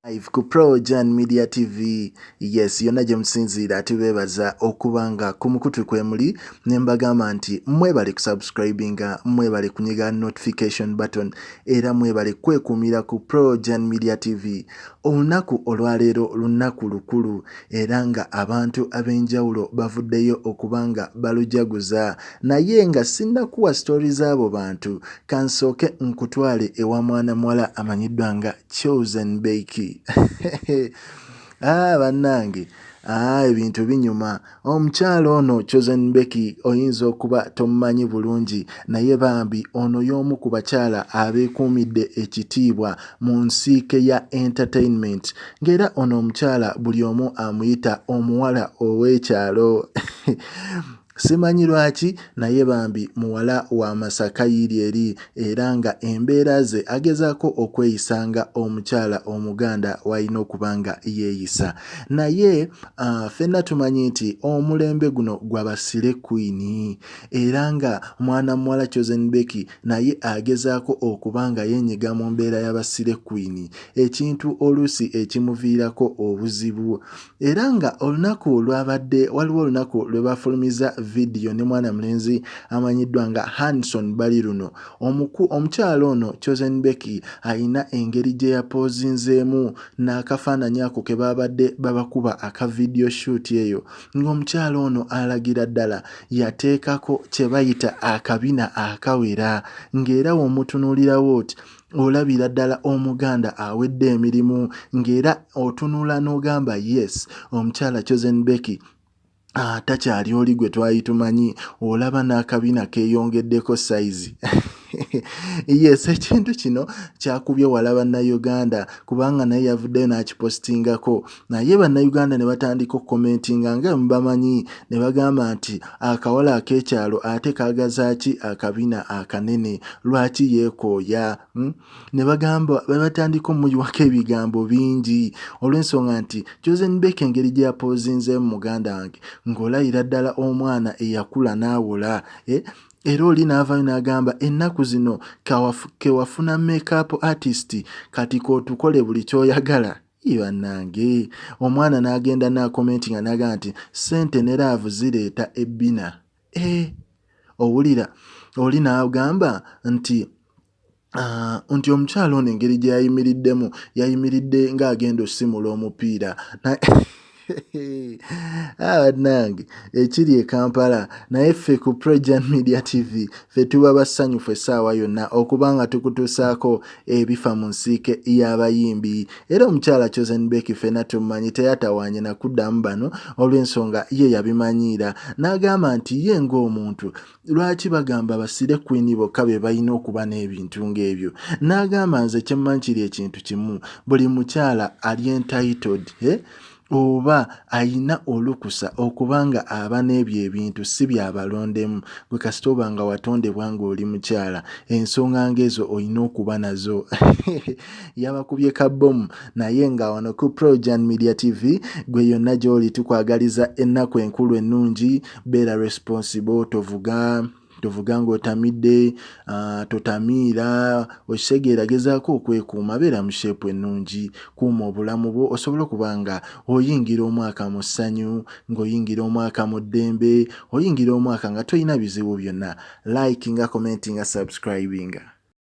Live ku Projan Media TV. Yes, yonna gye musinziira tubeebaza okubanga ku mukutu kwe muli ne mbagamba nti mwebale kusubscribinga, mwebale kunyiga notification button era mwebale kwekuumira ku Projan Media TV. Olunaku olwaleero lunaku lukulu era nga abantu ab'enjawulo bavuddeyo okubanga balujaguza, naye nga sinnakuwa story z'abo bantu kansooke nkutwale ewa mwana muwala amanyiddwa nga Becky. Bannange, ebintu binyuma. Omukyalo ono Becky oyinza okuba tomumanyi bulungi, naye Bambi ono y'omu ku bakyala abeekuumidde ekitiibwa mu nsiike ya entertainment, ng'era ono omukyala buli omu amuyita omuwala ow'ekyalo. Simanyi lwaki naye Bambi muwala wa Masaka yiryeri era nga embeera ze agezaako okweyisanga omukyala Omuganda w'alina okubanga yeeyisa. Naye ffenna tumanyi nti omulembe guno gw'abasire Queen era nga mwana muwala Becky naye agezaako okubanga yeenyiga mu mbeera y'abasire Queen, ekintu oluusi ekimuviirako obuzibu. Era nga olunaku olwabadde waliwo olunaku lwe bafulumiza video ne mwana mulenzi amanyiddwa nga Hanson bali luno omukyalo ono Becky ayina engeri gye yapozinzeemu n'akafaananyi ako ke babadde babakuba aka video shoot eyo, ng'omukyalo ono alagira ddala yateekako kye bayita akabina akawera, ng'era w'omutunuulirawo oti olabira ddala Omuganda awedde emirimu, ng'era otunula n'ogamba yes omukyala Becky takyali oli gwe twali tumanyi, olaba n'akabina keeyongeddeko size. Yes, ekintu kino kyakubye wala bannayuganda kubanga naye yavuddeyo n'akipositingako, naye bannayuganda ne batandika okukomentinga nga mubamanyi ne bagamba nti akawala ak'ekyalo ate kaagazaaki akabina akanene, lwaki yeekooya? Ne bagamba batandika omuyiwako ebigambo bingi olw'ensonga nti Becky engeri gye yapozinzeemu muganda wange ng'olayira ddala omwana eyakula n'awola. Era oli n'avaayo n'agamba ennaku zino kewafuna make-up artist kati kootukole buli ky'oyagala. Bannange, omwana n'agenda n'akomentinga n'agamba nti ssente ne laavu zireeta ebbina. Owulira, oli n'agamba nti omukyalo ono engeri gye yayimiriddemu yayimiridde ng'agenda osimula omupiira. Bannange, ekiri e Kampala, naye ffe ku Projan Media TV ffe tuba basanyufu essaawa yonna okubanga tukutuusaako ebifa mu nsiike y'abayimbi. Era omukyala Becky ffenna tumumanyi teyatawaanye na kuddamu bano olw'ensonga ye yabimanyiira, n'agamba nti ye ng'omuntu lwaki bagamba abasire Queen bokka be balina okuba n'ebintu ng'ebyo. N'agamba nze kye mmanyi kiri ekintu kimu, buli mukyala ali entitled oba ayina olukusa okubanga aba n'ebyo ebintu si byabalondemu. Gwe kasita oba nga watondebwa ng'oli mukyala, ensonga ng'ezo olina okuba nazo. Yabakubye kabbomu, naye nga wano ku Projan Media TV gwe yonna gy'oli tukwagaliza ennaku enkulu ennungi. Beera responsible, tovuga ng'otamidde, totamiira, okitegeera, gezaako okwekuuma, beera mu sheepu ennungi, kuuma obulamu bwo osobole okuba nga oyingira omwaka mu ssanyu, ng'oyingira omwaka mu ddembe, oyingira omwaka nga toyina bizibu byonna. Likinga, commentinga, subscribinga.